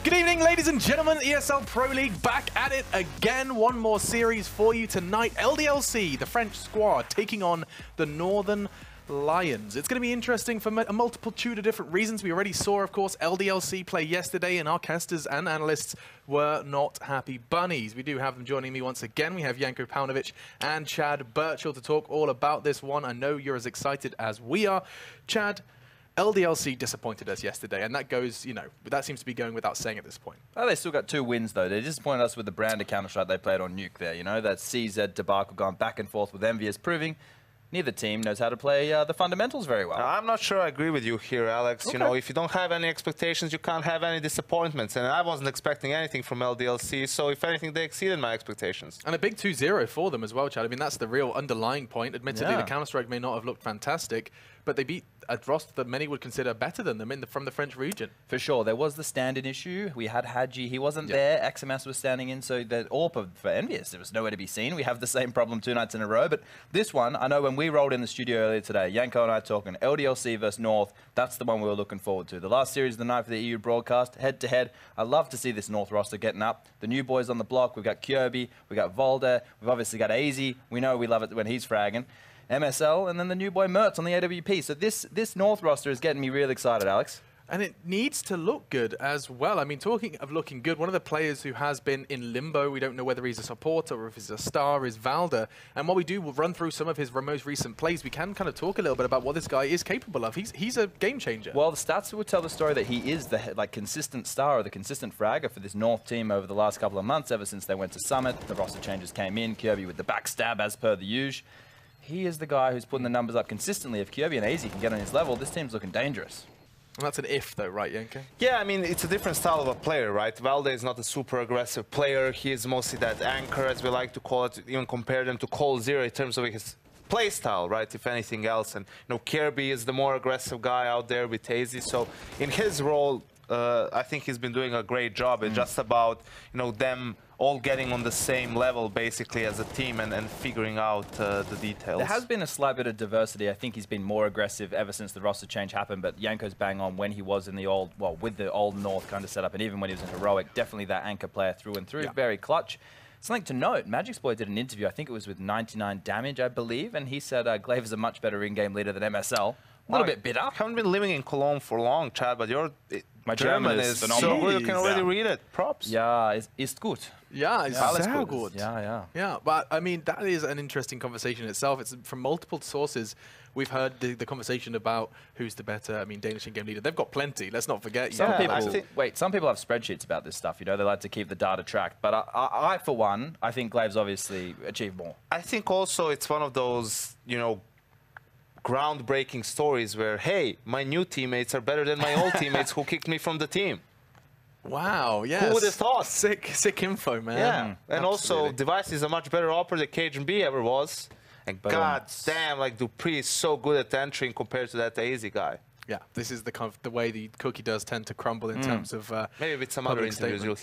Good evening, ladies and gentlemen. ESL Pro League back at it again. One more series for you tonight. LDLC, the French squad, taking on the Northern Lions. It's going to be interesting for a multitude of different reasons. We already saw, of course, LDLC play yesterday, and our casters and analysts were not happy bunnies. We do have them joining me once again. We have Janko Paunovic and Chad Birchall to talk all about this one. I know you're as excited as we are. Chad, LDLC disappointed us yesterday, and that goes, you know, that seems to be going without saying at this point. Oh, they still got 2 wins, though. They disappointed us with the brand of Counter-Strike they played on Nuke there, you know, that CZ debacle going back and forth with Envious, proving neither team knows how to play the fundamentals very well. I'm not sure I agree with you here, Alex. Okay. You know, if you don't have any expectations, you can't have any disappointments. And I wasn't expecting anything from LDLC, so if anything, they exceeded my expectations. And a big 2-0 for them as well, Chad. I mean, that's the real underlying point. Admittedly, the Counter-Strike may not have looked fantastic, but they beat a roster that many would consider better than them from the French region. For sure. There was the stand-in issue. We had Hadji. He wasn't there. XMS was standing in, so that AWP for Envious, there was nowhere to be seen. We have the same problem 2 nights in a row. But this one, I know when we rolled in the studio earlier today, Janko and I talking LDLC versus North, that's the one we were looking forward to. The last series of the night for the EU broadcast, head-to-head. I love to see this North roster getting up. The new boys on the block. We've got Kirby. We've got Volder. We've obviously got AZ. We know we love it when he's fragging. MSL, and then the new boy Mertz on the AWP. So this North roster is getting me real excited, Alex. And it needs to look good as well. I mean, talking of looking good, one of the players who has been in limbo, we don't know whether he's a supporter or if he's a star, is Valder. And while we do, we'll run through some of his most recent plays, we can kind of talk a little bit about what this guy is capable of. He's a game changer. Well, the stats would tell the story that he is the consistent star or the consistent fragger for this North team over the last couple of months, ever since they went to Summit. The roster changes came in, Kirby with the backstab as per the usual. He is the guy who's putting the numbers up consistently. If Kirby and AZ can get on his level, this team's looking dangerous. And that's an if, though, right, Janko? Yeah, I mean, it's a different style of a player, right? Valde is not a super aggressive player. He is mostly that anchor, as we like to call it, even compare them to Cold Zero in terms of his play style, right, if anything else. And, you know, Kirby is the more aggressive guy out there with AZ. So in his role, I think he's been doing a great job. It's just about, you know, them all getting on the same level, basically, as a team and figuring out the details. There has been a slight bit of diversity. I think he's been more aggressive ever since the roster change happened, but Janko's bang on when he was in the old, well, with the old North kind of setup, and even when he was in Heroic, definitely that anchor player through and through, very clutch. Something to note, Magic's Boy did an interview, I think it was with 99 Damage, I believe, and he said Glaive is a much better in-game leader than MSL. A little bit bitter. I haven't been living in Cologne for long, Chad, but my German is phenomenal. So good, you can already read it. Props. Yeah, ist gut. Yeah, it's sehr gut. Yeah, but I mean, that is an interesting conversation in itself. It's from multiple sources. We've heard the conversation about who's the better, I mean, Danish in-game leader. They've got plenty. Let's not forget. Some people have spreadsheets about this stuff. You know, they like to keep the data tracked. But I for one, I think Glaive's obviously achieved more. I think also it's one of those, you know, groundbreaking stories where, hey, my new teammates are better than my old teammates who kicked me from the team. Wow, yes. Who would have thought? Sick info, man. Yeah, and also, Device is a much better operator than KGB ever was. And god damn, like, Dupree is so good at entering compared to that AZ guy. Yeah, this is the kind of the way the cookie does tend to crumble in terms of maybe with some other interviews you'll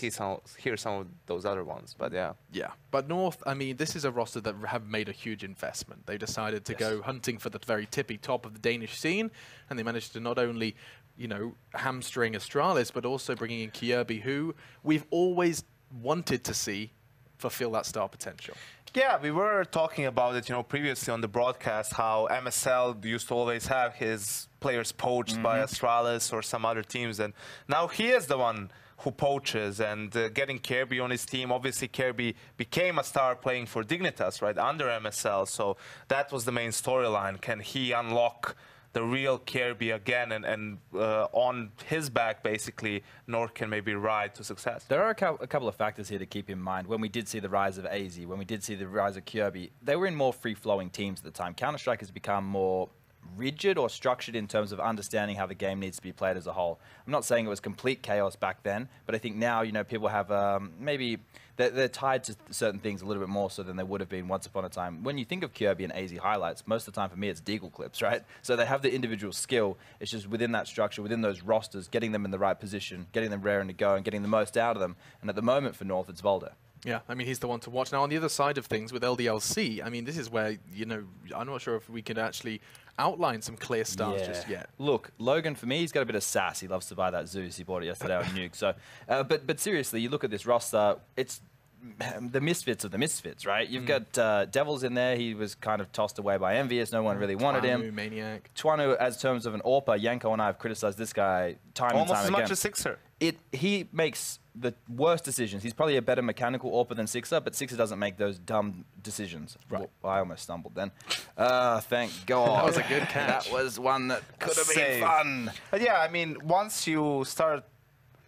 hear some of those other ones, but yeah. Yeah, but North, I mean, this is a roster that have made a huge investment. They decided to go hunting for the very tippy top of the Danish scene, and they managed to not only, you know, hamstring Astralis, but also bringing in Kirby, who we've always wanted to see fulfill that star potential. Yeah, we were talking about it, you know, previously on the broadcast, how MSL used to always have his players poached by Astralis or some other teams, and now he is the one who poaches, and getting Kirby on his team. Obviously, Kirby became a star playing for Dignitas, right, under MSL, so that was the main storyline. Can he unlock the real Kirby again, and on his back, basically, North can maybe ride to success? There are a couple of factors here to keep in mind. When we did see the rise of AZ, when we did see the rise of Kirby, they were in more free-flowing teams at the time. Counter-Strike has become more rigid or structured in terms of understanding how the game needs to be played as a whole. I'm not saying it was complete chaos back then, but I think now, you know, people have maybe they're tied to certain things a little bit more so than they would have been once upon a time. When you think of Kirby and AZ highlights, most of the time for me it's Deagle clips, right? So they have the individual skill. It's just within that structure, within those rosters, getting them in the right position, getting them raring to go and getting the most out of them. And at the moment for North, it's Volder. Yeah, I mean, he's the one to watch. Now, on the other side of things with LDLC, I mean, this is where, you know, I'm not sure if we could actually outline some clear stars just yet. Look, Logan, for me, he's got a bit of sass. He loves to buy that Zeus. He bought it yesterday on Nuke. So, but seriously, you look at this roster, it's the misfits of the misfits, right? You've got Devils in there. He was kind of tossed away by Envious. No one really wanted him. Maniac. Twanu, as terms of an AWPer, Yanko and I have criticized this guy time and time again. Almost as much as Sixer. He makes the worst decisions. He's probably a better mechanical AWPer than Sixer, but Sixer doesn't make those dumb decisions. Right. Well, I almost stumbled then. Thank God. That was a good catch. That was one that could have been fun. But yeah, I mean, once you start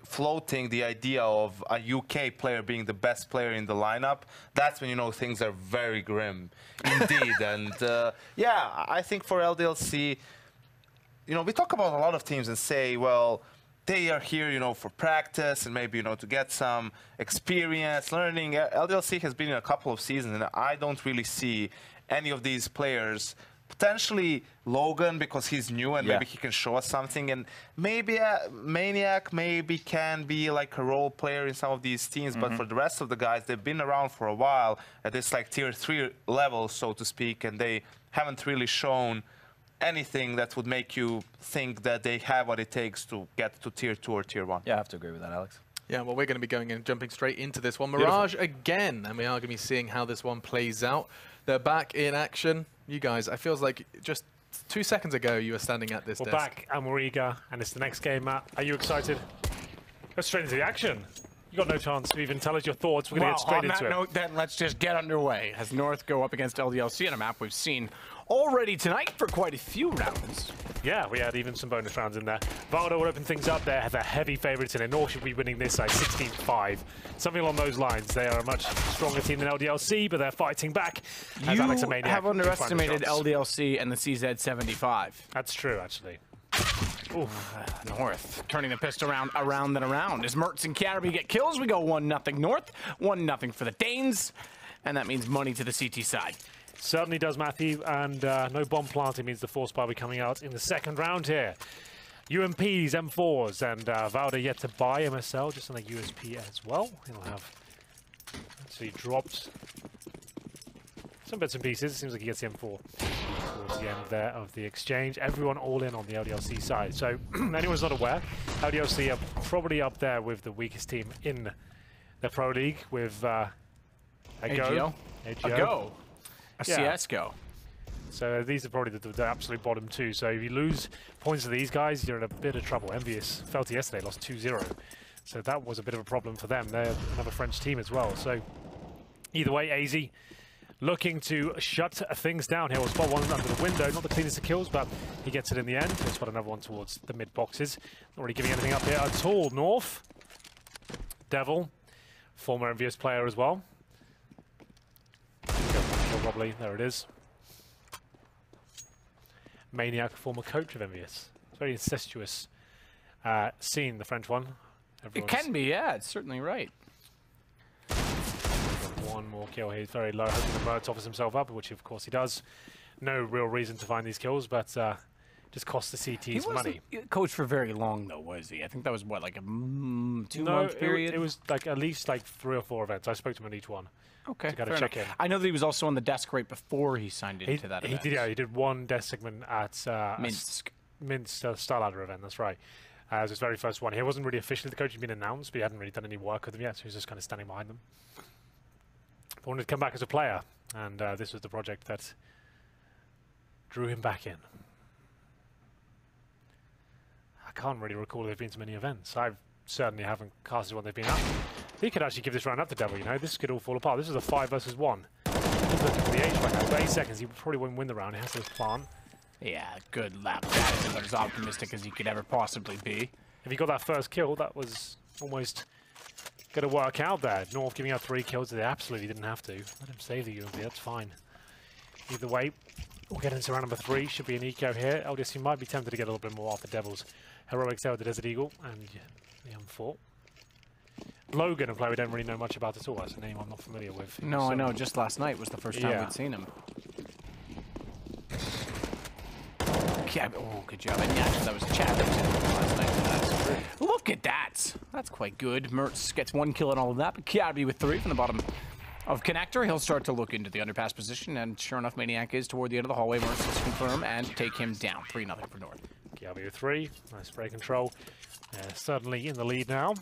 floating the idea of a UK player being the best player in the lineup, that's when you know things are very grim indeed. And yeah, I think for LDLC, you know, we talk about a lot of teams and say, well, they are here, you know, for practice and maybe, you know, to get some experience, learning. LDLC has been in a couple of seasons, and I don't really see any of these players. Potentially Logan, because he's new and maybe he can show us something, and maybe Maniac maybe can be like a role player in some of these teams, but for the rest of the guys, they've been around for a while at this like tier 3 level, so to speak, and they haven't really shown anything that would make you think that they have what it takes to get to tier 2 or tier 1. Yeah, I have to agree with that, Alex. Yeah, well, we're going to be going and jumping straight into this one. Mirage again, and we are going to be seeing how this one plays out. They're back in action. You guys, I feels like just 2 seconds ago you were standing at this desk. We're back, and we're eager, and it's the next game, Matt. Are you excited? Go straight into the action. You got no chance to even tell us your thoughts. We're going to get straight into it. On that note, then, let's just get underway as North go up against LDLC on a map we've seen already tonight for quite a few rounds. Yeah, we had even some bonus rounds in there. Valdo will open things up there. They're heavy favourites in it. North should be winning this side 16-5. Something along those lines. They are a much stronger team than LDLC, but they're fighting back. You have underestimated LDLC and the CZ75. That's true, actually. North turning the pistol around and around. As Mertz and Catterby get kills, we go 1-0 North, 1-0 for the Danes, and that means money to the CT side. Certainly does, Matthew, and no bomb planting means the force bar will be coming out in the second round here. UMPs, M4s, and Valda yet to buy MSL, just on the USP as well. He'll have actually dropped some bits and pieces. It seems like he gets the M4 towards the end there of the exchange. Everyone all in on the LDLC side. So anyone's not aware, LDLC are probably up there with the weakest team in the Pro League with AGO. A CSGO. So these are probably the absolute bottom two. So if you lose points to these guys, you're in a bit of trouble. Envious felt it yesterday, lost 2-0. So that was a bit of a problem for them. They're another French team as well. So either way, AZ looking to shut things down here. We'll spot one under the window. Not the cleanest of kills, but he gets it in the end. He'll spot another one towards the mid boxes. Not really giving anything up here at all. North. Devil, former Envious player as well. Probably, there it is. Maniac, former coach of Envious. It's a very incestuous scene, the French one. It can be, yeah, it's certainly right. One more kill here. He's very low, hoping the Mertz offers himself up, which of course he does. No real reason to find these kills, but just costs the CTs money. He wasn't coached for very long, though, was he? I think that was, what, like a 2-month period? It was like at least like 3 or 4 events. I spoke to him on each one. Okay, to check in. I know that he was also on the desk right before he signed into that event. He did one desk segment at Minsk Starladder event, that's right. It was his very first one. He wasn't really officially the coach, he'd been announced, but he hadn't really done any work with them yet, so he was just kind of standing behind them. But wanted to come back as a player, and this was the project that drew him back in. I can't really recall there have been so many events. I certainly haven't casted one they've been at. He could actually give this round up to Devil, you know. This could all fall apart. This is a 5 versus 1. He's looking for the H right now. For 8 seconds, he probably won't win the round. He has to plant. Yeah, good lap. That is about as optimistic as he could ever possibly be. If he got that first kill, that was almost going to work out there. North giving out 3 kills. They absolutely didn't have to. Let him save the UMP. That's fine. Either way, we'll get into round number 3. Should be an eco here. LDSC might be tempted to get a little bit more off the Devils. Heroics there with the Desert Eagle and the M4. Logan, a player we don't really know much about at all. That's a name I'm not familiar with. No, I know. Just last night was the first time we'd seen him. Yeah, oh, good job. And yeah, that was chat that was in last night. That's true. look at that. That's quite good. Mertz gets 1 kill and all of that, but Kiabi with 3 from the bottom of Connector. He'll start to look into the underpass position, and sure enough, Maniac is toward the end of the hallway. Mertz will confirm and take him down. 3-0 for North. Kiabi with 3. Nice spray control. Certainly in the lead now.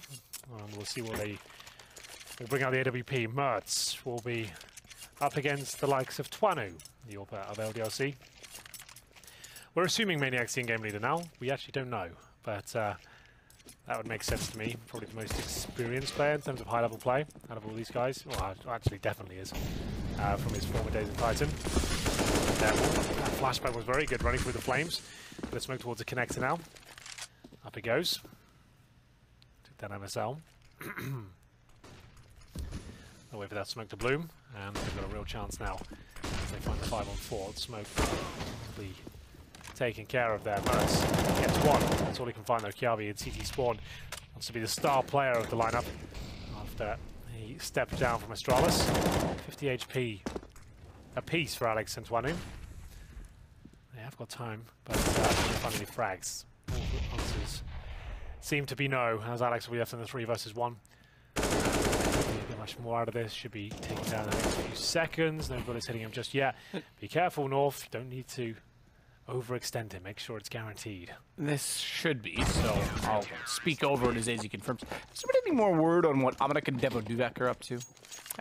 We'll see what they will bring out the AWP. Mertz will be up against the likes of Twanu, the AWP of LDLC. We're assuming Maniac's the in-game leader now. We actually don't know, but that would make sense to me. Probably the most experienced player in terms of high-level play out of all these guys. Well, actually definitely is from his former days in Titan. That flashback was very good, running through the flames. Let's smoke towards the connector now. Up he goes. Took down MSL. I'll wait for that smoke to bloom, and they've got a real chance now as they find the 5-on-4. Smoke will be taking care of there. Mertz gets 1. That's all he can find though. Kiabi in CT spawn wants to be the star player of the lineup after he stepped down from Astralis. 50 HP apiece for Alex and Twanu. They have got time, but can't find any frags. All the answers seem to be no, as Alex will be left in the 3 versus 1. Get much more out of this. Should be taken down in the next few seconds. No bullets hitting him just yet. Be careful, North. You don't need to overextend him. Make sure it's guaranteed. This should be, so I'll speak over it as AZ confirms. Is there any more word on what Amanek and Devo Duvak are up to?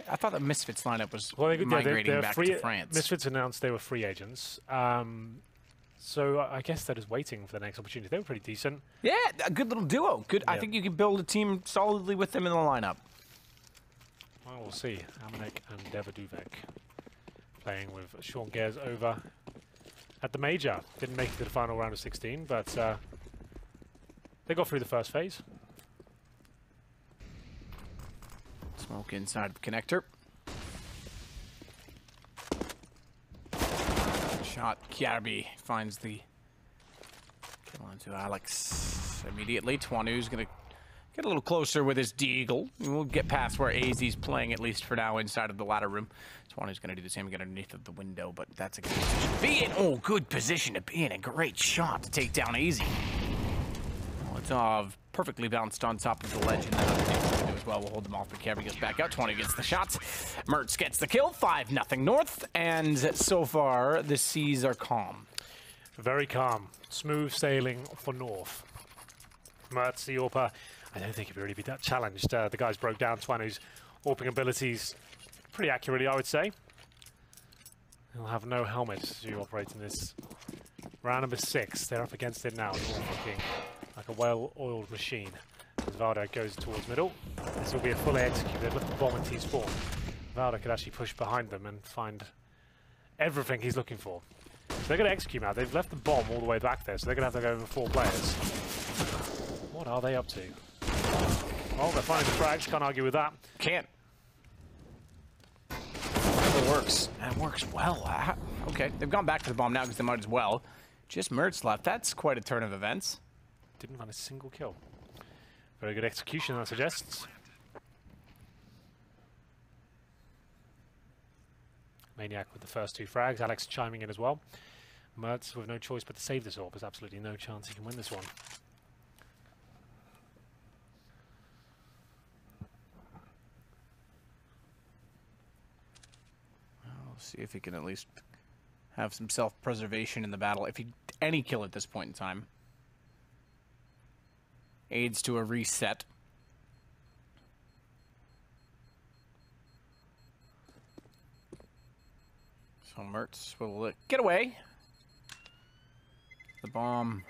I thought the Misfits lineup was migrating back to France. Misfits announced they were free agents. So I guess they're just waiting for the next opportunity. They were pretty decent. Yeah, a good little duo. Good. Yeah. I think you can build a team solidly with them in the lineup. Well, we'll see. Amanek and Devo Duvak playing with Sean Gares over at the major. Didn't make it to the final round of 16, but they got through the first phase. Smoke inside the connector. Shot. Kiarbi finds the kill onto Alex immediately. Twanu's going to get a little closer with his deagle. We'll get past where AZ's playing, at least for now, inside of the ladder room. Twanu's going to do the same again underneath of the window, but that's a good position to be in. Oh, good position to be in. A great shot to take down AZ. Molotov perfectly bounced on top of the ledge, and then underneath the window as well. We'll hold them off, but Kevin gets back out. 20 gets the shots. Mertz gets the kill. 5-0 North, and so far the seas are calm. Very calm. Smooth sailing for North. Mertz, the AWPer, I don't think he'd really be that challenged. The guys broke down Twanu's AWPing abilities pretty accurately, I would say. He'll have no helmet to operate in this round number 6. They're up against it now. North looking like a well-oiled machine. As Valda goes towards middle. This will be a fully execute. They've left the bomb in T-spawn. Valda could actually push behind them and find everything he's looking for. So they're going to execute now. They've left the bomb all the way back there, so they're going to have to go over 4 players. What are they up to? Oh, they're finding the frags. Can't argue with that. Can't. It works. That works well. Okay, they've gone back to the bomb now because they might as well. Just Mertz left. That's quite a turn of events. Didn't find a single kill. Very good execution, that suggests. Maniac with the first 2 frags. Alex chiming in as well. Mertz with no choice but to save this AWP. There's absolutely no chance he can win this one. We'll see if he can at least have some self-preservation in the battle. If he any kill at this point in time aids to a reset. So Mertz will get away. The bomb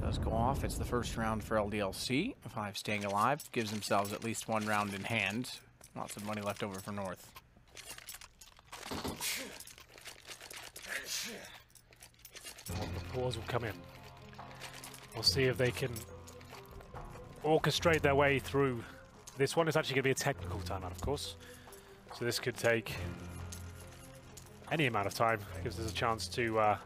does go off. It's the first round for LDLC. 5 staying alive. Gives themselves at least 1 round in hand. Lots of money left over for North. The pause will come in. We'll see if they can orchestrate their way through. This one is actually going to be a technical timeout, of course. So this could take any amount of time. Gives us a chance to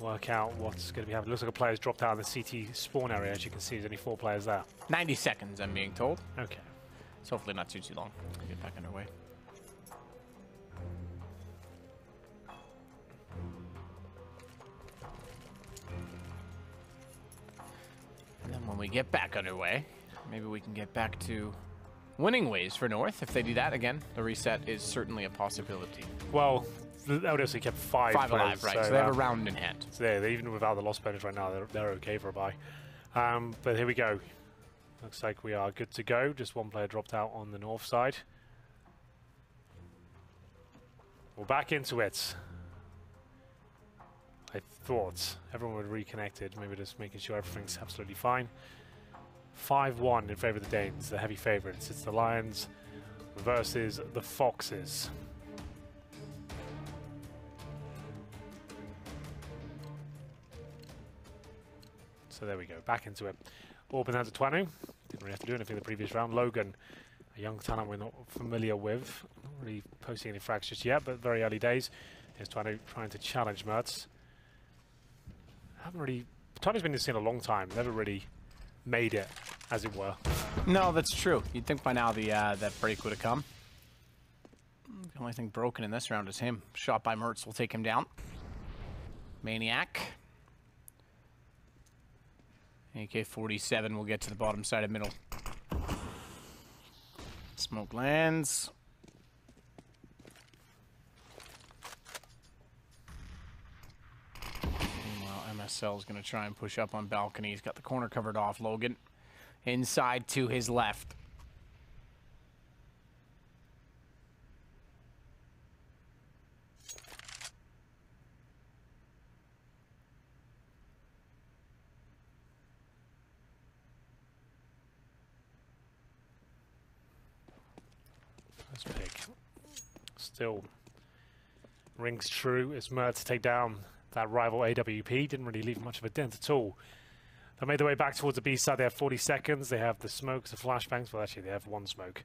work out what's going to be happening. Looks like a player's dropped out in the CT spawn area. As you can see, there's only 4 players there. 90 seconds, I'm being told. Okay. So hopefully not too long. We'll get back underway. get back underway. Maybe we can get back to winning ways for North. If they do that, again, the reset is certainly a possibility. Well, the LDLC kept 5 5 players, alive, right, so they have a round in hand. So yeah, even without the loss bonus right now, they're okay for a bye. But here we go. Looks like we are good to go. Just one player dropped out on the north side. We're back into it. I thought everyone would reconnected, maybe just making sure everything's absolutely fine. 5-1 in favor of the Danes, the heavy favorites. It's the Lions versus the Foxes. So there we go, back into it. Orban has a 20. Didn't really have to do anything in the previous round. Logan, a young talent we're not familiar with. Not really posting any frags just yet, but very early days. Here's 20 trying to challenge Mertz. Haven't really... Tony's been in the scene a long time. Never really made it, as it were. No, that's true. You'd think by now that break would have come. The only thing broken in this round is him. Shot by Mertz will take him down. Maniac. AK-47 will get to the bottom side of middle. Smoke lands. Meanwhile, MSL is going to try and push up on balcony. He's got the corner covered off. Logan inside to his left. First pick. Still rings true as Mertz to take down that rival AWP. Didn't really leave much of a dent at all. They made their way back towards the B side. They have 40 seconds. They have the smokes, the flashbangs. Well, actually, they have one smoke.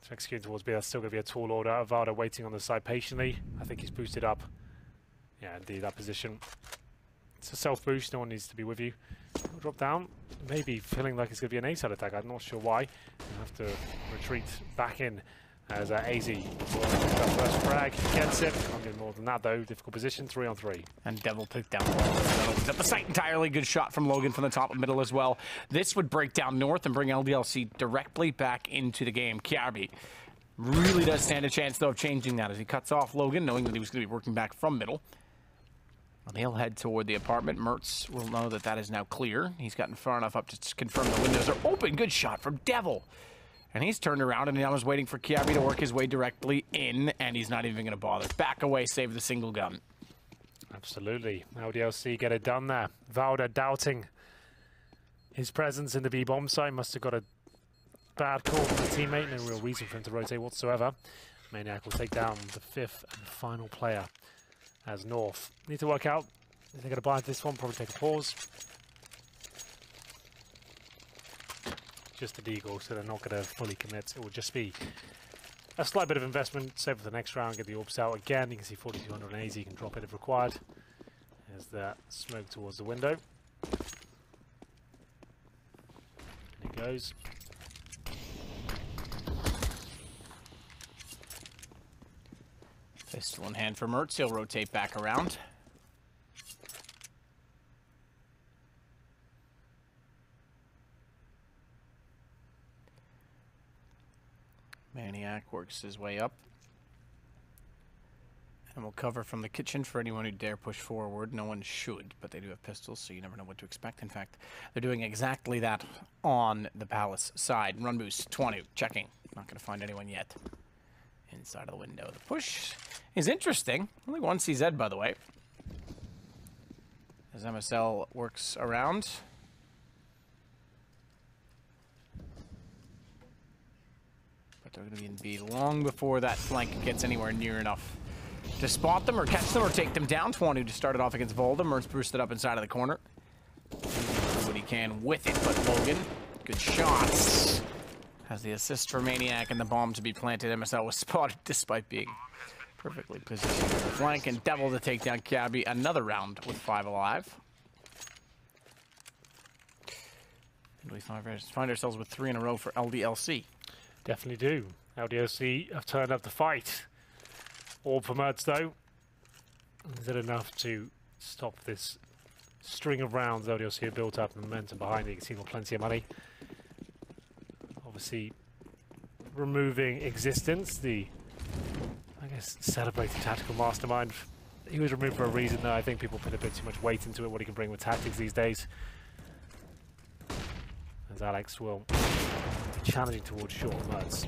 So executing towards B. That's still going to be a tall order. Valda waiting on the side patiently. I think he's boosted up. Yeah, indeed, that position. It's a self-boost. No one needs to be with you. He'll drop down. Maybe feeling like it's going to be an A-side attack. I'm not sure why. He'll have to retreat back in as AZ that first frag gets it. Can't get more than that though. Difficult position, 3-on-3. And Devil took down that opens up the site entirely. Good shot from Logan from the top of middle as well. This would break down North and bring LDLC directly back into the game. Kiarbi really does stand a chance though of changing that as he cuts off Logan, knowing that he was going to be working back from middle. And he'll head toward the apartment. Mertz will know that that is now clear. He's gotten far enough up to confirm the windows are open. Good shot from Devil. And he's turned around and now is waiting for Kiarbi to work his way directly in, and he's not even going to bother. Back away, save the single gun. Absolutely. LDLC get it done there. Valda doubting his presence in the B-bomb site. Must have got a bad call from the teammate. No real reason for him to rotate whatsoever. Maniac will take down the 5th and final player as North. Need to work out. They're going to buy this one, probably take a pause. Just a deagle, so they're not going to fully commit. It will just be a slight bit of investment, save for the next round, get the orbs out again. You can see 4200 and AZ, you can drop it if required. There's that smoke towards the window. And it goes. Pistol in hand for Mertz. He'll rotate back around. Maniac works his way up. And we'll cover from the kitchen for anyone who dare push forward. No one should, but they do have pistols, so you never know what to expect. In fact, they're doing exactly that on the Palace side. Run boost, 20, checking. Not going to find anyone yet. Inside of the window. The push is interesting. Only one CZ, by the way. As MSL works around. But they're going to be in B long before that flank gets anywhere near enough to spot them or catch them or take them down. 20 to start it off against Volda. Mertz boosted up inside of the corner. Do what he can with it, but Logan, good shots. Has the assist for Maniac and the bomb to be planted. MSL was spotted despite being perfectly positioned on the flank. And Devil to take down Kiarbi. Another round with 5 alive. And we find ourselves with 3 in a row for LDLC. Definitely do. LDLC have turned up the fight. All for Mertz though. Is it enough to stop this string of rounds LDLC have built up and momentum behind it. You can see they've got plenty of money. Obviously, removing Existence, the, I guess, celebrated tactical mastermind. He was removed for a reason, though. I think people put a bit too much weight into it, what he can bring with tactics these days. As Alex will be challenging towards short Mertz.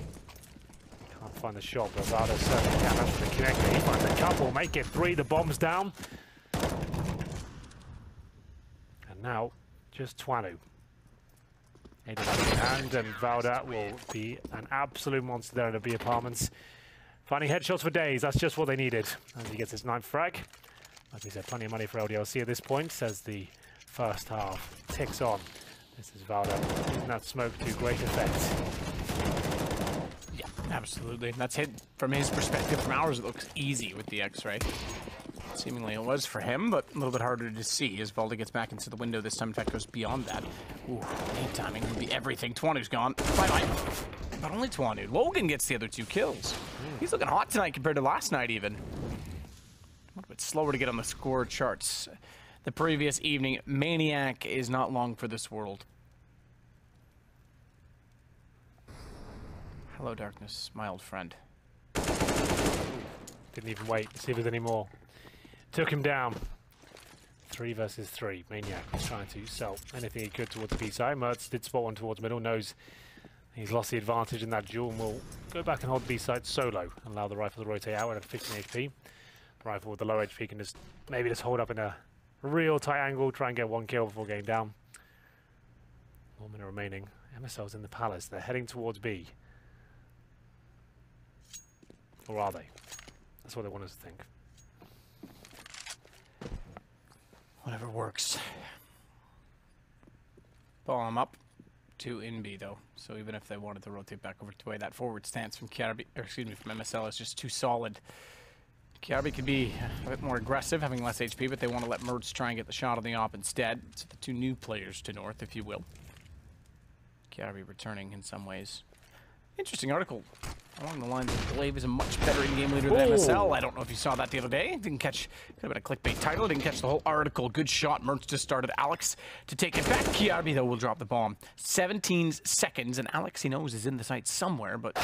Can't find the shot, but Vado certainly can. That's the connector. He finds a couple, make it 3. The bomb's down. And now, just Twanu. In hand, and Valda will be an absolute monster there in the B apartments. Finding headshots for days, that's just what they needed. As he gets his 9th frag. Like we said, plenty of money for LDLC at this point, as the first half ticks on. This is Valda using that smoke to great effect. Yeah, absolutely. That's hit from his perspective. From ours, it looks easy with the X-ray. Seemingly it was for him, but a little bit harder to see as Valda gets back into the window this time. In fact, goes beyond that. Ooh, lead timing would be everything. Twanu's gone. Bye-bye. But only Twanu. Logan gets the other 2 kills. He's looking hot tonight compared to last night, even. A little bit slower to get on the score charts. The previous evening, Maniac is not long for this world. Hello, darkness, my old friend. Didn't even wait to see if there's any more. Took him down. 3 versus 3. Maniac was trying to sell anything he could towards the B side. Mertz did spot one towards middle, knows he's lost the advantage in that duel and will go back and hold B side solo and allow the rifle to rotate out at 15 HP. The rifle with the low HP can just maybe just hold up in a real tight angle, try and get 1 kill before getting down. 1 minute remaining. MSL's in the palace. They're heading towards B. Or are they? That's what they want us to think. Whatever works. Bomb up. 2 in B though, so even if they wanted to rotate back over to A, that forward stance from Kiarbi, or excuse me, from MSL is just too solid. Kiarbi could be a bit more aggressive, having less HP, but they want to let Mertz try and get the shot on the op instead. So the 2 new players to North, if you will. Kiarbi returning in some ways. Interesting article along the lines of Glaive is a much better in-game leader than MSL. I don't know if you saw that the other day. Didn't catch, could have been a clickbait title. Didn't catch the whole article. Good shot. Mertz just started Alex to take it back. Kiarbi, though, will drop the bomb. 17 seconds, and Alex, he knows, is in the site somewhere, but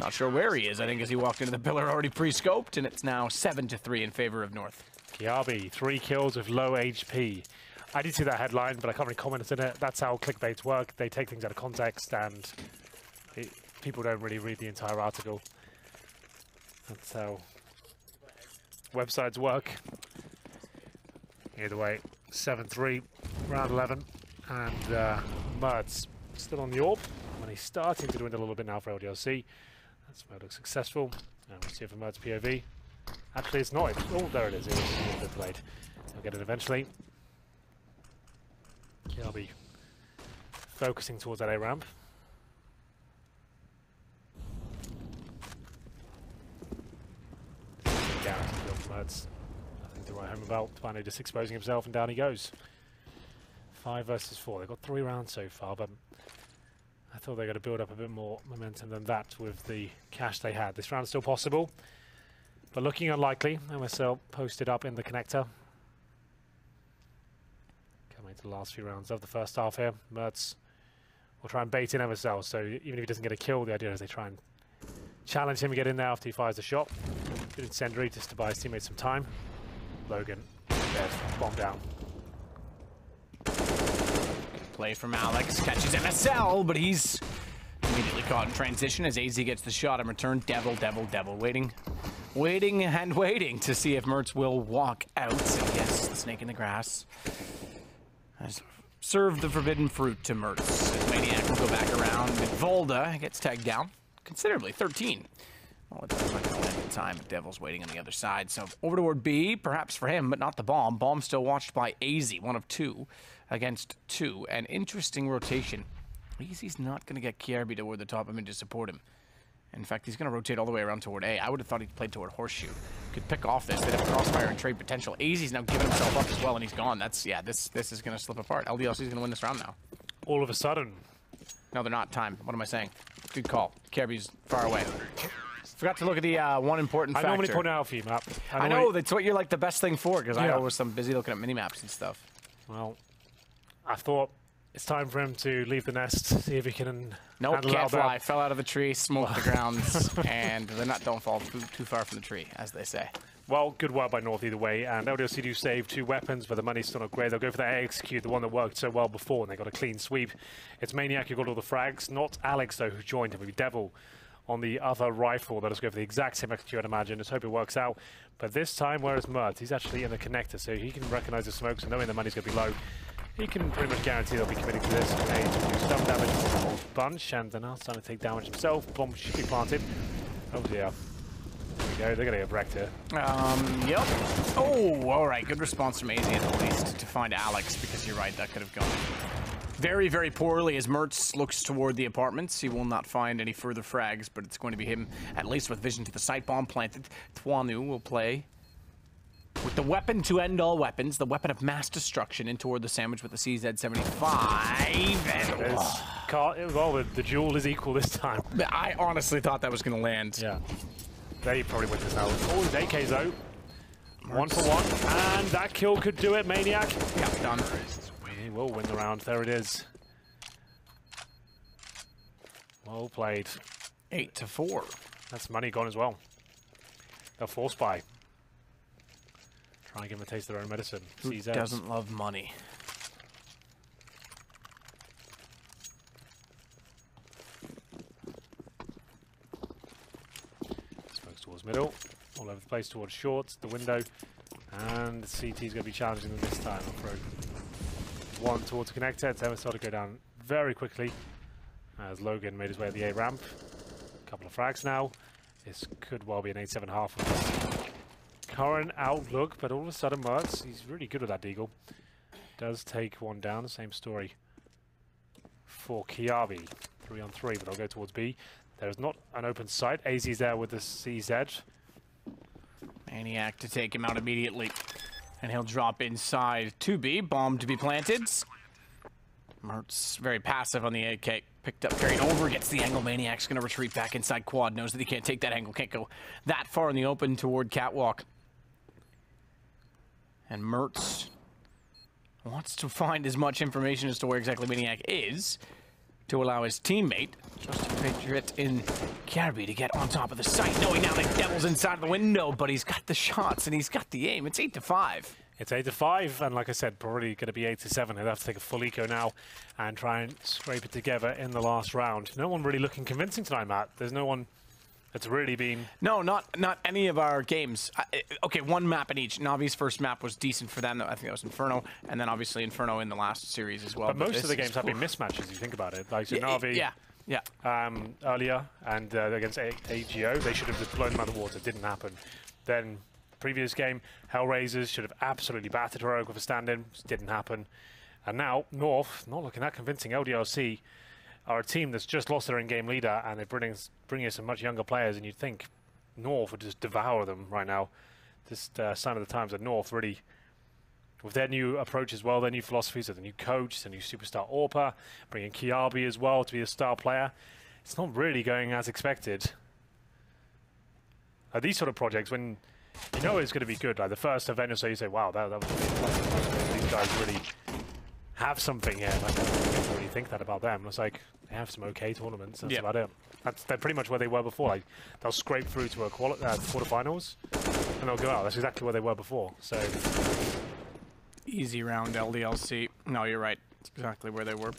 not sure where he is. I think as he walked into the pillar already pre-scoped, and it's now 7-3 in favor of North. Kiarbi, 3 kills with low HP. I did see that headline, but I can't really comment on it. That's how clickbaits work. They take things out of context, and people don't really read the entire article. That's how websites work. Either way, 7-3, round 11, and Mertz still on the AWP, and he's starting to dwindle a little bit now for LDLC. That's where it looks successful. And we'll see it for Mertz POV. Actually, it's not. Oh, there it is. It was a little bit delayed. He'll get it eventually. I'll be focusing towards that A ramp. That's nothing to write home about. Finally just exposing himself, and down he goes. 5 versus 4. They've got 3 rounds so far, but I thought they were going to build up a bit more momentum than that with the cash they had. This round's still possible, but looking unlikely. MSL posted up in the connector. Coming to the last few rounds of the first half here. Mertz will try and bait in MSL, so even if he doesn't get a kill, the idea is they try and challenge him to get in there after he fires the shot. Good incendiary just to buy his teammates some time. Logan, there's bomb down. Good play from Alex, catches MSL, but he's immediately caught in transition as AZ gets the shot in return. Devil, waiting and waiting to see if Mertz will walk out. And yes, the snake in the grass has served the forbidden fruit to Mertz. Maniac will go back around, and Volda gets tagged down considerably, 13. Well, it's not going at the time, but Devil's waiting on the other side. So over toward B, perhaps for him, but not the bomb. Bomb still watched by AZ, 1 of 2 against 2. An interesting rotation. AZ's not going to get Kiarbi toward the top image to support him. In fact, he's going to rotate all the way around toward A. I would have thought he'd played toward Horseshoe. Could pick off this. They'd have crossfire and trade potential. AZ's now giving himself up as well, and he's gone. That's, yeah, this is going to slip apart. LDLC's going to win this round now. All of a sudden. No, they're not. Time. What am I saying? Good call. Kiarbi's far away. Forgot to look at the one important factor. I normally point out for you, Matt. I know, that's what you're like the best thing for, because I always am busy looking at mini-maps and stuff. Well, I thought it's time for him to leave the nest, see if he can. Nope, handle it can't out there. fly. Fell out of the tree, smoked the grounds, and the nut don't fall too far from the tree, as they say. Well, good work by North either way, and LDLC do save 2 weapons, but the money's still not great. They'll go for that execute, the one that worked so well before, and they got a clean sweep. It's Maniac who got all the frags, not Alex, though, who joined him. It'll be Devil on the other rifle. They'll just go for the exact same execute, I'd imagine. Just hope it works out. But this time, whereas Mert, he's actually in the connector, so he can recognize the smoke, so knowing the money's going to be low, he can pretty much guarantee they'll be committing to this. Okay, to do some damage to the whole bunch, and then now starting to take damage himself. Bomb should be planted. Oh dear. There we go, they're going to get wrecked here. Yep. Oh, all right. Good response from AZ at the least to find Alex, because you're right, that could have gone very, very poorly as Mertz looks toward the apartments. He will not find any further frags, but it's going to be him, at least with vision to the site bomb planted. Twanu will play with the weapon to end all weapons, the weapon of mass destruction, in toward the sandwich with the CZ-75. And well, the duel is equal this time. I honestly thought that was going to land. Yeah. They probably win this now. Oh, his AK's though. 1 for 1. And that kill could do it, Maniac. Yeah, done. He will win the round. There it is. Well played. 8-4. That's money gone as well. They'll force buy. Try and give them a taste of their own medicine. Who CZ. doesn't love money? Smokes towards middle. All over the place towards short. The window. And CT is going to be challenging them this time. I'll throw 1 towards the connector. It's MSL to go down very quickly as Logan made his way to the A ramp. A couple of frags now. This could well be an 8-7.5 with this current outlook, but all of a sudden Mertz, he's really good with that deagle. Does take 1 down. The same story for Kiabi. 3 on 3, but they'll go towards B. There is not an open sight. AZ's there with the CZ. Maniac to take him out immediately. And he'll drop inside 2B. Bomb to be planted. Mertz very passive on the AK. Picked up, carried over, gets the angle. Maniac's going to retreat back inside quad. Knows that he can't take that angle. Can't go that far in the open toward Catwalk. And Mertz wants to find as much information as to where exactly Maniac is to allow his teammate, Trusty Patriot in Carby, to get on top of the site, knowing now that Devil's inside of the window, but he's got the shots and he's got the aim. It's 8-5. It's 8-5, and like I said, probably going to be 8-7. He'll have to take a full eco now and try and scrape it together in the last round. No one really looking convincing tonight, Matt. There's no one that's really been... No, not any of our games. Okay, 1 map in each. Navi's first map was decent for them. I think that was Inferno, and then obviously Inferno in the last series as well. But most of the games have been mismatches, if you think about it. Like, so Navi earlier, and against AGO, they should have just blown them out of the water. It didn't happen. Then, previous game, Hellraisers should have absolutely battered Heroic with a stand-in. Didn't happen. And now, North, not looking that convincing. LDLC are a team that's just lost their in-game leader, and they're bringing in some much younger players, and you'd think North would just devour them right now. Just sign of the times that North really, with their new approach as well, their new philosophies, of the new coach, the new superstar Orpa, bringing Kiabi as well to be a star player. It's not really going as expected. These sort of projects, when you know it's going to be good, like the first event or so, you say, wow, that was really, these guys really have something here. Like, I don't really think that about them. It's like, they have some okay tournaments, that's about it. They're pretty much where they were before. Like, they'll scrape through to a quarterfinals, and they'll go out. That's exactly where they were before. So easy round, LDLC. No, you're right. That's exactly where they were.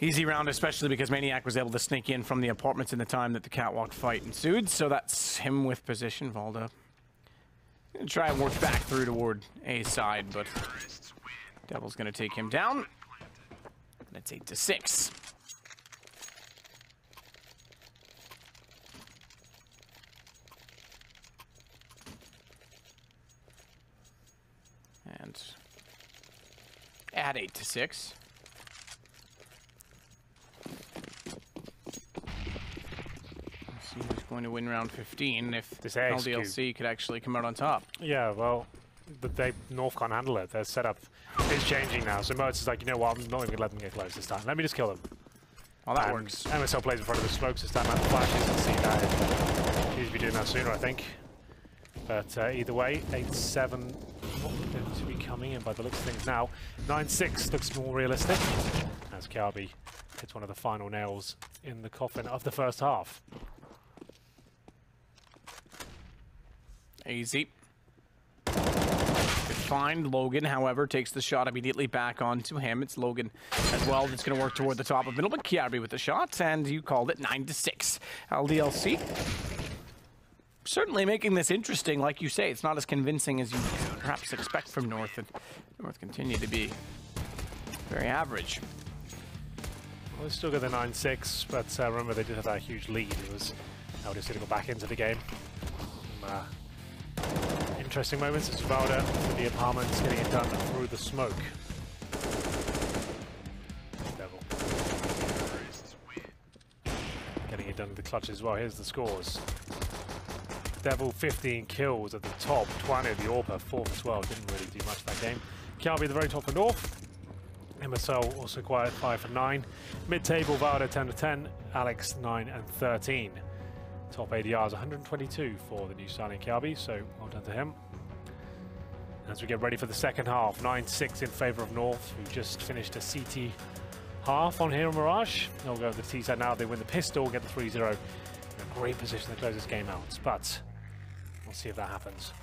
Easy round, especially because Maniac was able to sneak in from the apartments in the time that the Catwalk fight ensued. So that's him with position. Valda gonna try and work back through toward A side, but Devil's gonna take him down. And it's 8-6. And at 8-6. See who's going to win round 15 if this LDLC could actually come out on top. yeah, well, North can't handle it. Their setup is changing now. So Mertz is like, you know what, I'm not even going to let them get close this time. Let me just kill them. Oh, that and works. MSL plays in front of the smokes this time, and the flashes and see that. He'd be doing that sooner, I think. But either way, 8-7 not going to be coming in by the looks of things now. 9-6 looks more realistic as Kiabi hits one of the final nails in the coffin of the first half. Easy. Good find. Logan, however, takes the shot immediately back onto him. It's Logan as well that's going to work toward the top of middle, but Kiabi with the shot, and you called it 9-6. LDLC certainly making this interesting. Like you say, it's not as convincing as you perhaps expect from North, and North continue to be very average. Well, they still got the 9-6, but remember they did have that huge lead. It was LDLC to go back into the game. Interesting moments as Valda for the apartments getting it done through the smoke. Devil getting it done with the clutch as well. Here's the scores. Devil 15 kills at the top. Twanu the AWPer 4 for 12. Didn't really do much that game. Kiabi the very top for North. MSL also quiet 5 for 9. Mid-table Valda 10 for 10. Alex 9 and 13. Top ADRs 122 for the new signing Kiabi, so well done to him. As we get ready for the second half, 9-6 in favour of North, who just finished a CT half on here in Mirage. They'll go to the T side now. They win the pistol, get the 3-0. In a great position to close this game out, but we'll see if that happens.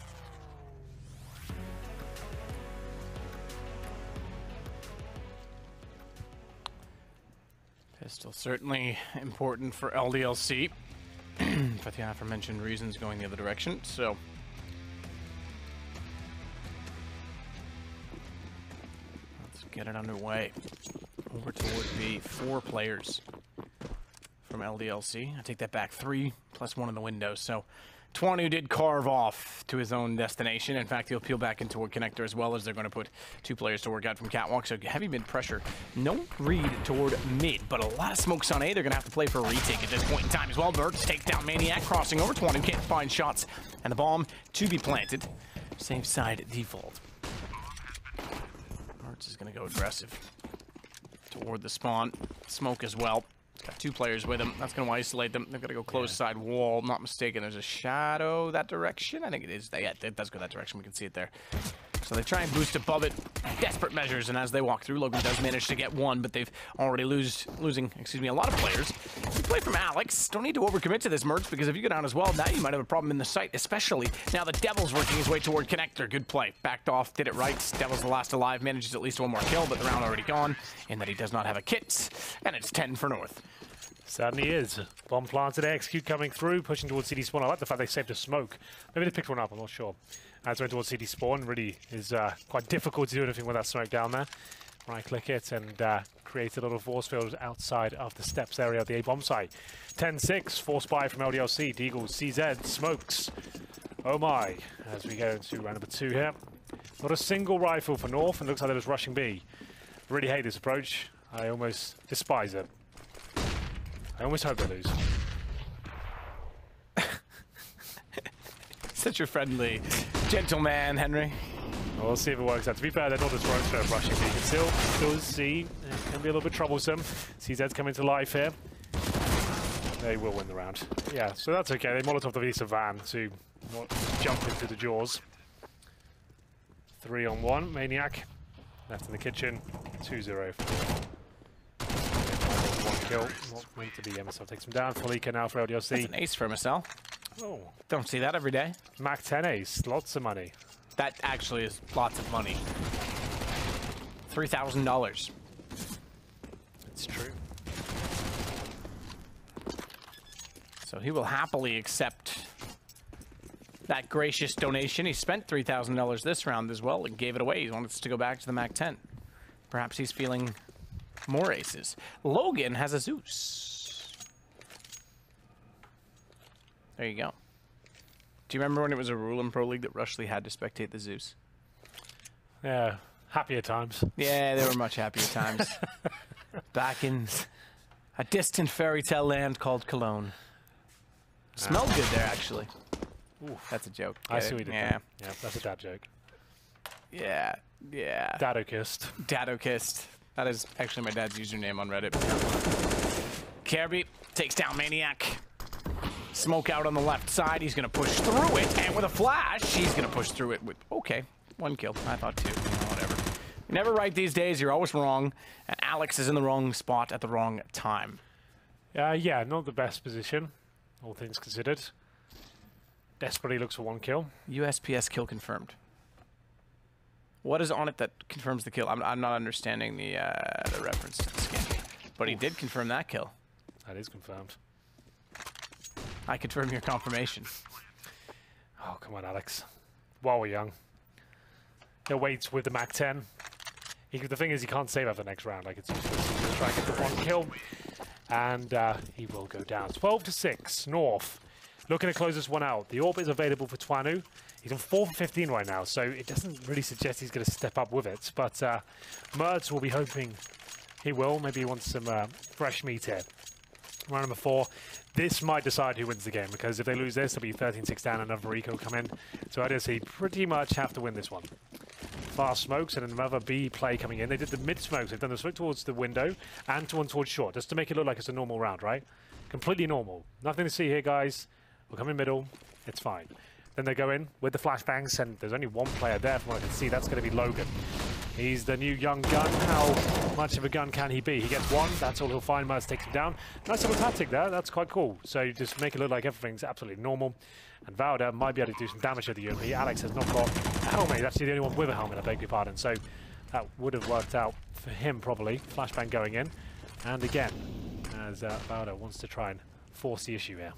Pistol certainly important for LDLC. For the aforementioned reasons going the other direction, so let's get it underway. Over toward the 4 players from LDLC. I take that back, 3 plus 1 in the window, so Twanu did carve off to his own destination. In fact, he'll peel back into toward connector as well, as they're going to put 2 players to work out from catwalk. So heavy mid pressure. No read toward mid, but a lot of smokes on A. They're going to have to play for a retake at this point in time as well. Mertz takes down Maniac, crossing over. Twanu can't find shots, and the bomb to be planted. Same side default. Mertz is going to go aggressive toward the spawn. Smoke as well. Got 2 players with him. That's going to isolate them. They've got to go close side wall. Not mistaken. There's a shadow that direction. I think it is. Yeah, it does go that direction. We can see it there. So they try and boost above it. Desperate measures. And as they walk through, Logan does manage to get 1, but they've already losing a lot of players. Good play from Alex. Don't need to overcommit to this, Mertz, because if you go down as well, now you might have a problem in the site, especially now the Devil's working his way toward connector. Good play. Backed off. Did it right. Devil's the last alive. Manages at least 1 more kill, but the round already gone in that he does not have a kit. And it's 10 for North. Certainly is. Bomb planted, execute coming through, pushing towards CD spawn. I like the fact they saved a smoke. Maybe they picked one up, I'm not sure. As went towards CD spawn, really is quite difficult to do anything with that smoke down there. Right click it and create a little force field outside of the steps area of the A bomb site. 10-6, force buy from LDLC. Deagles, CZ, smokes. Oh my, as we go into round number 2 here. Not a single rifle for North, and looks like they're just rushing B. Really hate this approach. I almost despise it. I almost hope they lose. Such a friendly, gentle man, Henry. We'll see if it works out. To be fair, they're not as rushing. But you can still see it can be a little bit troublesome. CZ's coming to life here. They will win the round. Yeah, so that's okay. They Molotov the Visa van to not jump into the jaws. 3-on-1. Maniac left in the kitchen. 2-0. 1 kill. Not meant to be. MSL takes him down. Falika now for LDLC. That's an ace for MSL. Oh. Don't see that every day. Mac 10 ace. Lots of money. That actually is lots of money. $3,000. It's true. So he will happily accept that gracious donation. He spent $3,000 this round as well and gave it away. He wants to go back to the Mac 10. Perhaps he's feeling more aces. Logan has a Zeus. There you go. Do you remember when it was a rule in Pro League that Rushley had to spectate the Zeus? Yeah, happier times. Yeah, there were much happier times. Back in a distant fairy tale land called Cologne. Smelled good there, actually. Oof. That's a joke. I see what you did. Yeah. There. Yeah, that's a dad joke. Yeah. Dado kissed. Dado kissed. That is actually my dad's username on Reddit. Kirby takes down Maniac. Smoke out on the left side. He's going to push through it. And with a flash, he's going to push through it with... Okay. 1 kill. I thought 2. You know, whatever. You're never right these days. You're always wrong. And Alex is in the wrong spot at the wrong time. Yeah, not the best position, all things considered. Desperately looks for 1 kill. USPS kill confirmed. What is on it that confirms the kill? I'm not understanding the reference to the skin. But he did confirm that kill. That is confirmed. I confirm your confirmation. Oh, come on, Alex. While we're young. He'll wait with the Mac 10. The thing is, he can't save after the next round. Like, it's useless. He's just trying to get the 1 kill. And he will go down. 12-6, North. Looking to close this one out. The AWP is available for Twanu. He's on 4 for 15 right now, so it doesn't really suggest he's going to step up with it. But Mertz will be hoping he will. Maybe he wants some fresh meat here. Round number 4. This might decide who wins the game, because if they lose this, it'll be 13-6 down and another Rico come in. So LDLC pretty much have to win this one. Fast smokes and another B play coming in. They did the mid smokes. They've done the smoke towards the window and one towards short, just to make it look like it's a normal round, right? Completely normal. Nothing to see here, guys. We'll come in middle. It's fine. Then they go in with the flashbangs, and there's only 1 player there from what I can see. That's going to be Logan. He's the new young gun. How much of a gun can he be? He gets 1. That's all he'll find. Mertz takes him down. Nice little tactic there. That's quite cool. So you just make it look like everything's absolutely normal. And Valda might be able to do some damage to the UMP. Alex has not got a helmet. He's actually the only one with a helmet, I beg your pardon. So that would have worked out for him, probably. Flashbang going in. And again, as Valda wants to try and force the issue here.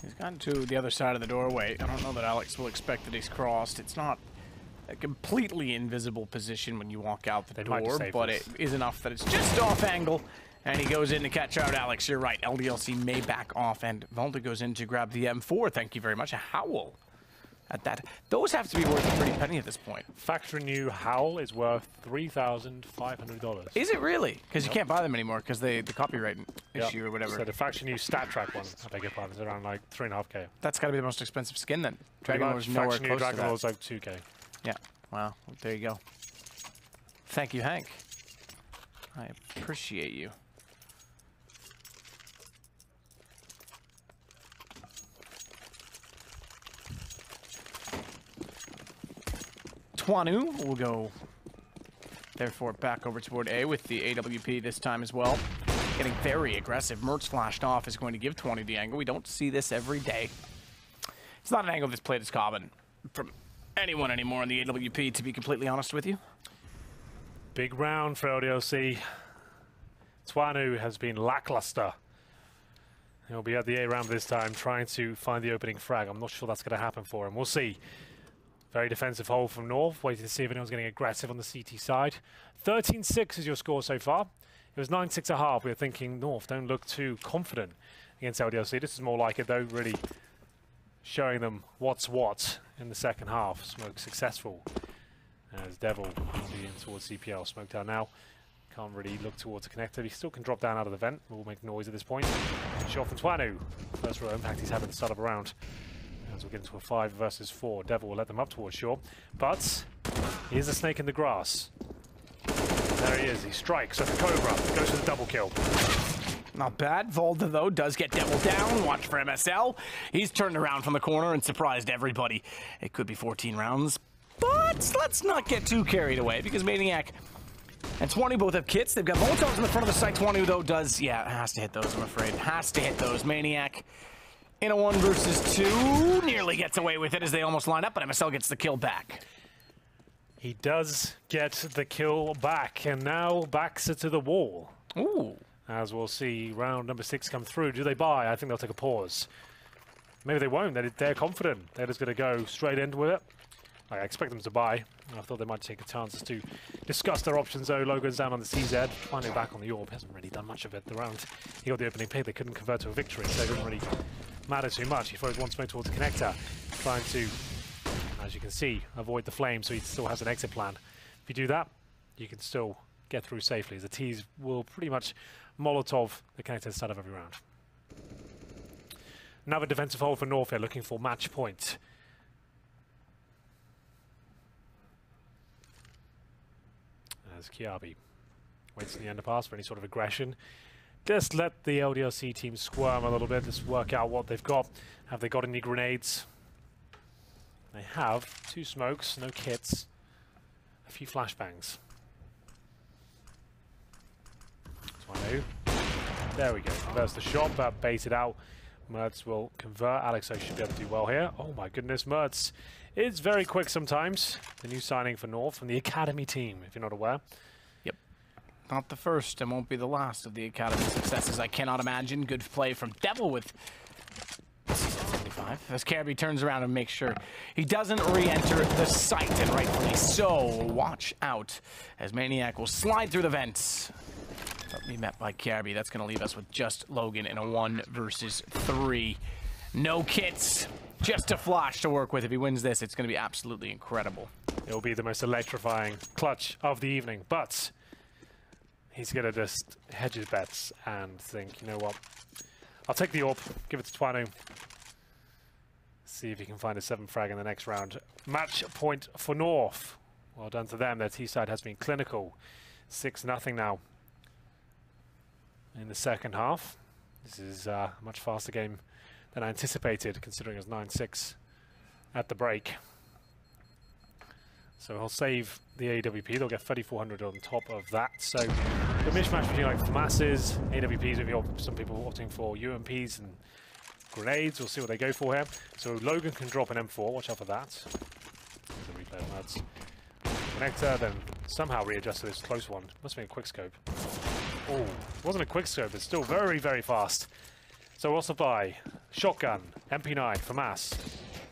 He's gotten to the other side of the doorway. I don't know that Alex will expect that he's crossed. It's not a completely invisible position when you walk out the door, but it is enough that it's just off angle. And he goes in to catch out Alex. You're right. LDLC may back off, and Valda goes in to grab the M4. Thank you very much. A Howl at that. Those have to be worth a pretty penny at this point. Factory new Howl is worth $3,500. Is it really? Because you can't buy them anymore because the copyright issue or whatever. So the factory new Stat Track one, I beg your pardon, is around like 3.5K. That's got to be the most expensive skin then. Dragon Lord's nowhere close to that. Dragon Lord's like 2K. Yeah. Wow. Well, there you go. Thank you, Hank. I appreciate you. Twanu will go, therefore, back over toward A with the AWP this time as well. Getting very aggressive. Mertz flashed off is going to give Twanu the angle. We don't see this every day. It's not an angle that's played as common from anyone anymore in the AWP, to be completely honest with you. Big round for LDLC. Twanu has been lackluster. He'll be at the A round this time, trying to find the opening frag. I'm not sure that's going to happen for him. We'll see. Very defensive hold from North, waiting to see if anyone's getting aggressive on the CT side. 13-6 is your score so far. It was 9-6.5. We were thinking North don't look too confident against LDLC. This is more like it, though, really showing them what's what in the second half. Smoke successful as Devil will be in towards CPL. Smoked out now. Can't really look towards the connector. He still can drop down out of the vent. Will make noise at this point. Shot from Twanu. First row impact he's had at the start of a round. As we get into a 5 versus 4, Devil will let them up towards shore. But here's a snake in the grass. There he is. He strikes at the Cobra. Goes for the double kill. Not bad. Valda, though, does get Devil down. Watch for MSL. He's turned around from the corner and surprised everybody. It could be 14 rounds, but let's not get too carried away, because Maniac and Twanu both have kits. They've got Molotovs in the front of the site. Twanu, though, does, has to hit those, I'm afraid. Has to hit those. Maniac in a 1 versus 2, nearly gets away with it as they almost line up, but MSL gets the kill back. He does get the kill back, and now backs it to the wall. Ooh. As we'll see round number 6 come through. Do they buy? I think they'll take a pause. Maybe they won't. They're confident. They're just going to go straight in with it. I expect them to buy. I thought they might take a chance to discuss their options, though. Logan's down on the CZ, finally back on the AWP. Hasn't really done much of it the round. He got the opening pick. They couldn't convert to a victory, so it didn't really matter too much. He throws 1 smoke towards the connector, trying to, as you can see, avoid the flame, so he still has an exit plan. If you do that, you can still get through safely, as the T's will pretty much Molotov the connector at the start of every round. Another defensive hold for North here, looking for match point. As Kiabi waits in the underpass for any sort of aggression. Just let the LDLC team squirm a little bit, just work out what they've got. Have they got any grenades? They have 2 smokes, no kits, a few flashbangs. There we go. There's the shot, but baited out. Mertz will convert. Alexo should be able to do well here. Oh my goodness, Mertz is very quick sometimes. The new signing for North from the Academy team, if you're not aware. Yep. Not the first and won't be the last of the Academy successes, I cannot imagine. Good play from Devil with 75. As Carby turns around and makes sure he doesn't re-enter the site, and rightfully so. Watch out as Maniac will slide through the vents. But be met by Carby. That's going to leave us with just Logan in a 1 versus 3. No kits, just a flash to work with. If he wins this, it's going to be absolutely incredible. It will be the most electrifying clutch of the evening, but he's going to just hedge his bets and think, you know what, I'll take the AWP, give it to Twanu. See if he can find a 7th frag in the next round. Match point for North. Well done to them. Their T-side has been clinical. 6-0 now in the second half. This is a much faster game than I anticipated, considering it was 9-6 at the break. So he'll save the AWP. They'll get 3,400 on top of that. So the mismatch between like FAMASs, AWPs, maybe some people opting for UMPs and grenades. We'll see what they go for here. So Logan can drop an M4. Watch out for that. There's a replay of Mads. Connector, then somehow readjusted this close one. Must have been a quick scope. Oh, it wasn't a quick scope, but still very, very fast. So we'll supply shotgun, MP9, FAMAS,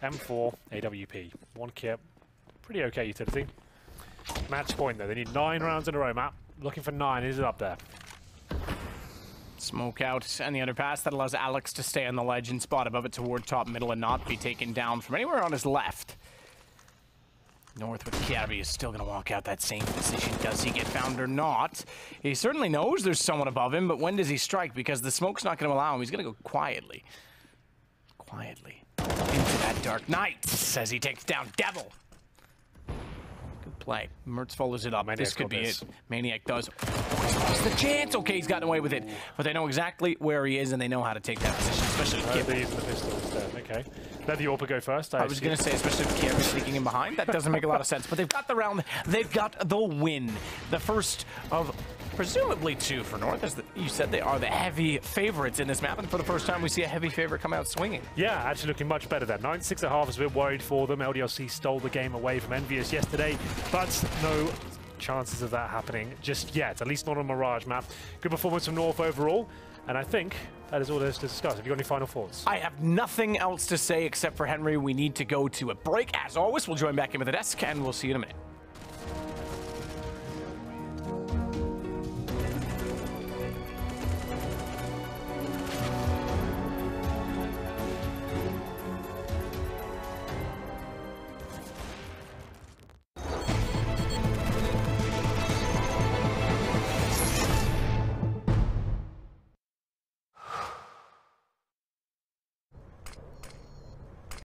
M4, AWP. 1 kit. Pretty okay utility. Match point though. They need 9 rounds in a row, Matt. Looking for 9. Is it up there? Smoke out and the underpass. That allows Alex to stay on the legend spot above it toward top middle and not be taken down from anywhere on his left. North with Carby is still going to walk out that same position. Does he get found or not? He certainly knows there's someone above him, but when does he strike? Because the smoke's not going to allow him. He's going to go quietly. Quietly. Into that dark night as he takes down Devil. Good play. Mertz follows it up. This could be it. Maniac does. What's the chance? Okay, he's gotten away with it. But they know exactly where he is, and they know how to take that position, especially with They're using the pistol instead. Okay. Let the AWP go first. I was going to say, especially with Carby sneaking in behind. That doesn't make a lot of sense. But they've got the round. They've got the win. The first of presumably 2 for North. As you said, they are the heavy favorites in this map. And for the first time, we see a heavy favorite come out swinging. Yeah, actually looking much better there. 9-6.5 is a bit worried for them. LDLC stole the game away from Envious yesterday, but no chances of that happening just yet, at least not on Mirage map. Good performance from North overall, and I think that is all there is to discuss. Have you got any final thoughts? I have nothing else to say except for Henry. We need to go to a break. As always, we'll join back in with the desk, and we'll see you in a minute.